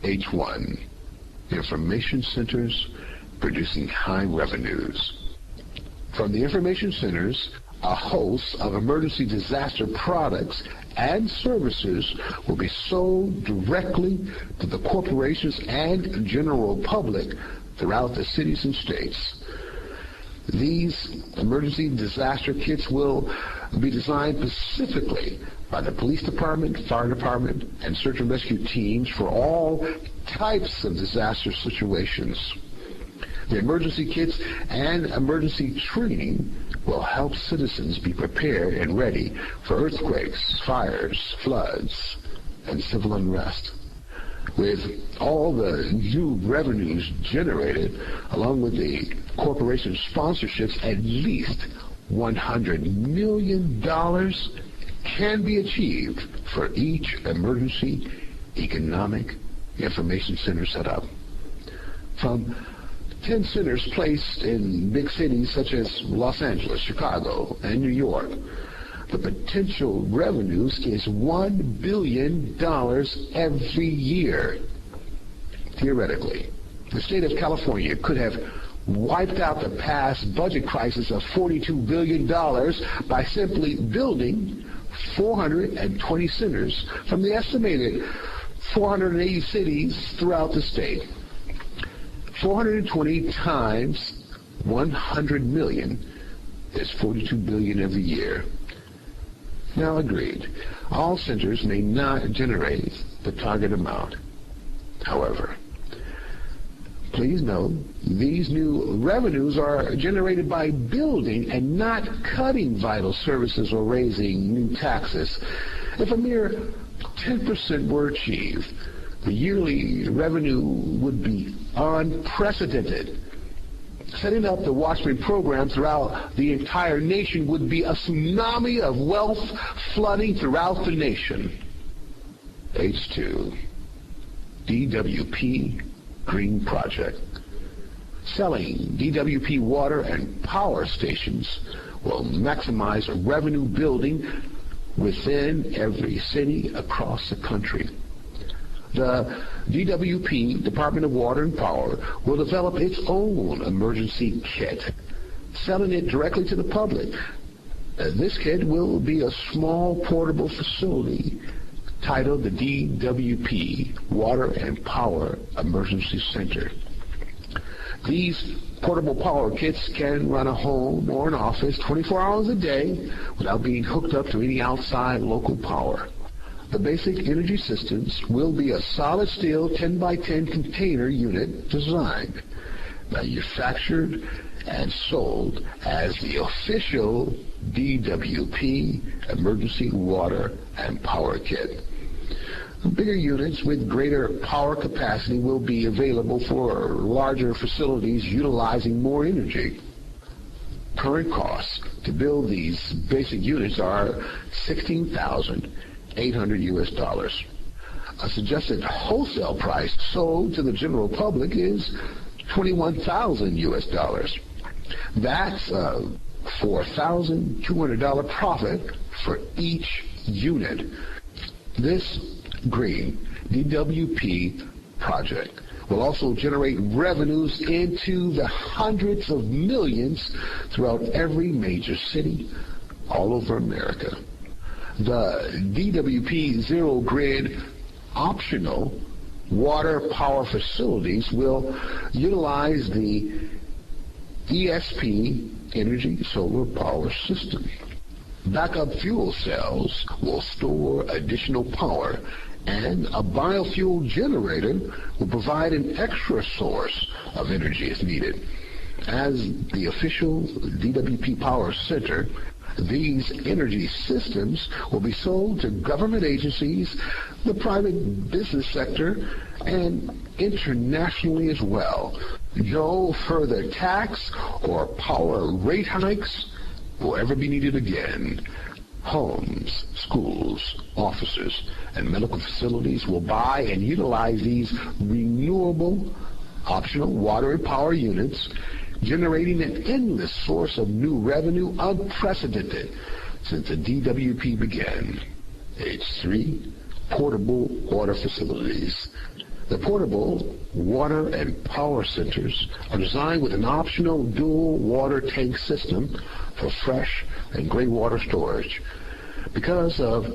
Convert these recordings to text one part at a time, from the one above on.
H1, Information Centers producing high revenues. From the information centers, a host of emergency disaster products and services will be sold directly to the corporations and general public throughout the cities and states. These emergency disaster kits will be designed specifically by the police department, fire department, and search and rescue teams for all types of disaster situations. The emergency kits and emergency training will help citizens be prepared and ready for earthquakes, fires, floods, and civil unrest. With all the new revenues generated, along with the corporation sponsorships, at least $100 million can be achieved for each emergency economic information center set up. From 10 centers placed in big cities such as Los Angeles, Chicago, and New York, the potential revenues is $1 billion every year. Theoretically, the state of California could have wiped out the past budget crisis of $42 billion by simply building 420 centers from the estimated 480 cities throughout the state. 420 times 100 million is 42 billion every year. Now, agreed, all centers may not generate the target amount. However, please note, these new revenues are generated by building and not cutting vital services or raising new taxes. If a mere 10% were achieved, the yearly revenue would be unprecedented. Setting up the Watchman program throughout the entire nation would be a tsunami of wealth flooding throughout the nation. H2, DWP Green Project. Selling DWP water and power stations will maximize revenue building within every city across the country. The DWP, Department of Water and Power, will develop its own emergency kit, selling it directly to the public. This kit will be a small portable facility titled the DWP Water and Power Emergency Center. These portable power kits can run a home or an office 24 hours a day without being hooked up to any outside local power. The basic energy systems will be a solid steel 10 by 10 container unit designed, manufactured, and sold as the official DWP Emergency Water and Power Kit. Bigger units with greater power capacity will be available for larger facilities utilizing more energy. Current costs to build these basic units are $16,800 US. A suggested wholesale price sold to the general public is $21,000 US. That's a $4,200 profit for each unit. This green DWP project will also generate revenues into the hundreds of millions throughout every major city all over America. The DWP Zero Grid optional water power facilities will utilize the ESP Energy Solar Power System. Backup fuel cells will store additional power, and a biofuel generator will provide an extra source of energy if needed. As the official DWP Power Center, these energy systems will be sold to government agencies, the private business sector, and internationally as well. No further tax or power rate hikes will ever be needed again. Homes, schools, offices, and medical facilities will buy and utilize these renewable, optional water and power units, generating an endless source of new revenue unprecedented since the DWP began. H3, portable water facilities. The portable water and power centers are designed with an optional dual water tank system for fresh and gray water storage. Because of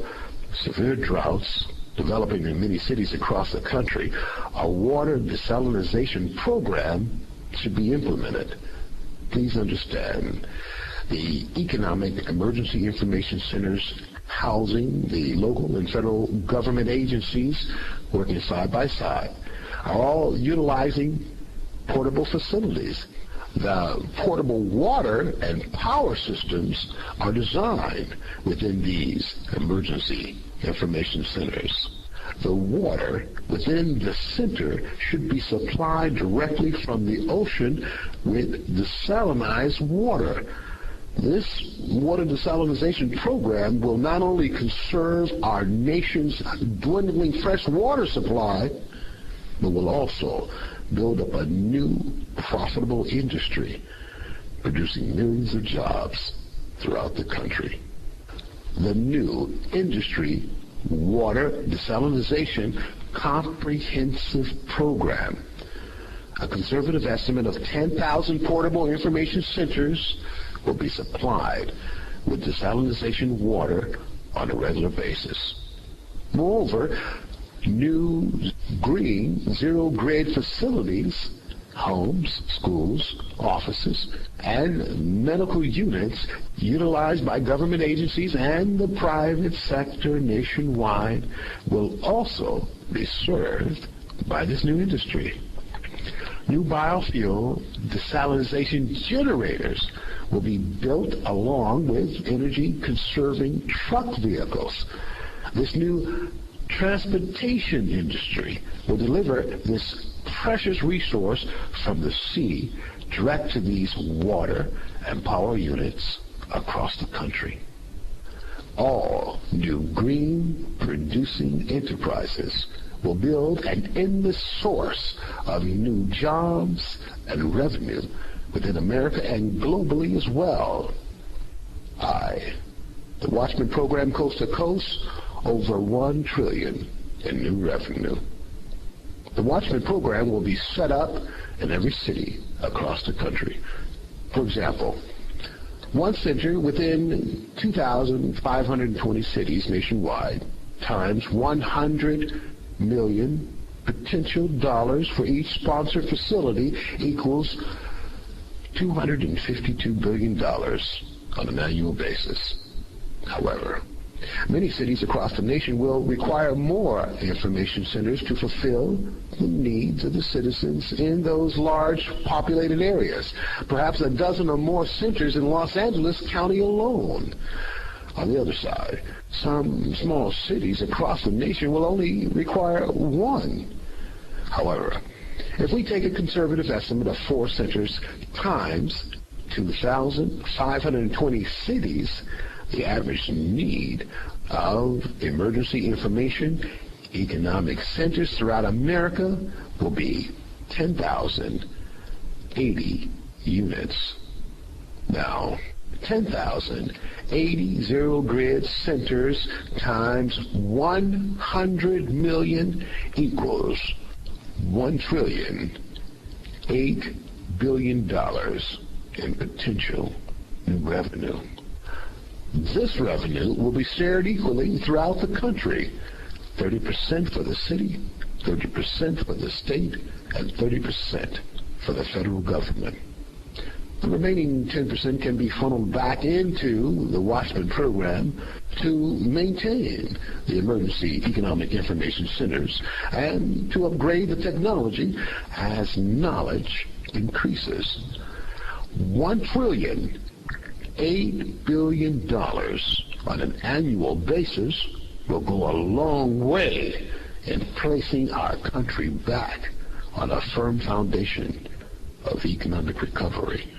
severe droughts developing in many cities across the country, a water desalinization program should be implemented. Please understand, the Economic Emergency Information Centers housing the local and federal government agencies working side by side are all utilizing portable facilities. The portable water and power systems are designed within these emergency information centers. The water within the center should be supplied directly from the ocean with desalinized water. This water desalinization program will not only conserve our nation's dwindling fresh water supply, but will also build up a new profitable industry, producing millions of jobs throughout the country. The new industry water desalinization comprehensive program. A conservative estimate of 10,000 portable information centers will be supplied with desalinization water on a regular basis. Moreover, new green zero-grid facilities, homes, schools, offices, and medical units utilized by government agencies and the private sector nationwide will also be served by this new industry. New biofuel desalinization generators will be built along with energy-conserving truck vehicles. This new transportation industry will deliver this precious resource from the sea direct to these water and power units across the country. All new green producing enterprises will build an endless source of new jobs and revenue within America and globally as well. The Watchman Program, Coast to Coast, over $1 trillion in new revenue. The Watchman Program will be set up in every city across the country. For example, one center within 2,520 cities nationwide times $100 million potential dollars for each sponsored facility equals $252 billion on an annual basis. However, many cities across the nation will require more information centers to fulfill the needs of the citizens in those large populated areas. Perhaps a dozen or more centers in Los Angeles County alone. On the other side, some small cities across the nation will only require one. However, if we take a conservative estimate of 4 centers times 2,520 cities, the average need of emergency information economic centers throughout America will be 10,080 units. Now, 10,080 zero-grid centers times 100 million equals $1,008 billion in potential new revenue. This revenue will be shared equally throughout the country, 30% for the city, 30% for the state, and 30% for the federal government. The remaining 10% can be funneled back into the Watchman Program to maintain the emergency economic information centers and to upgrade the technology as knowledge increases. $1,008 billion on an annual basis will go a long way in placing our country back on a firm foundation of economic recovery.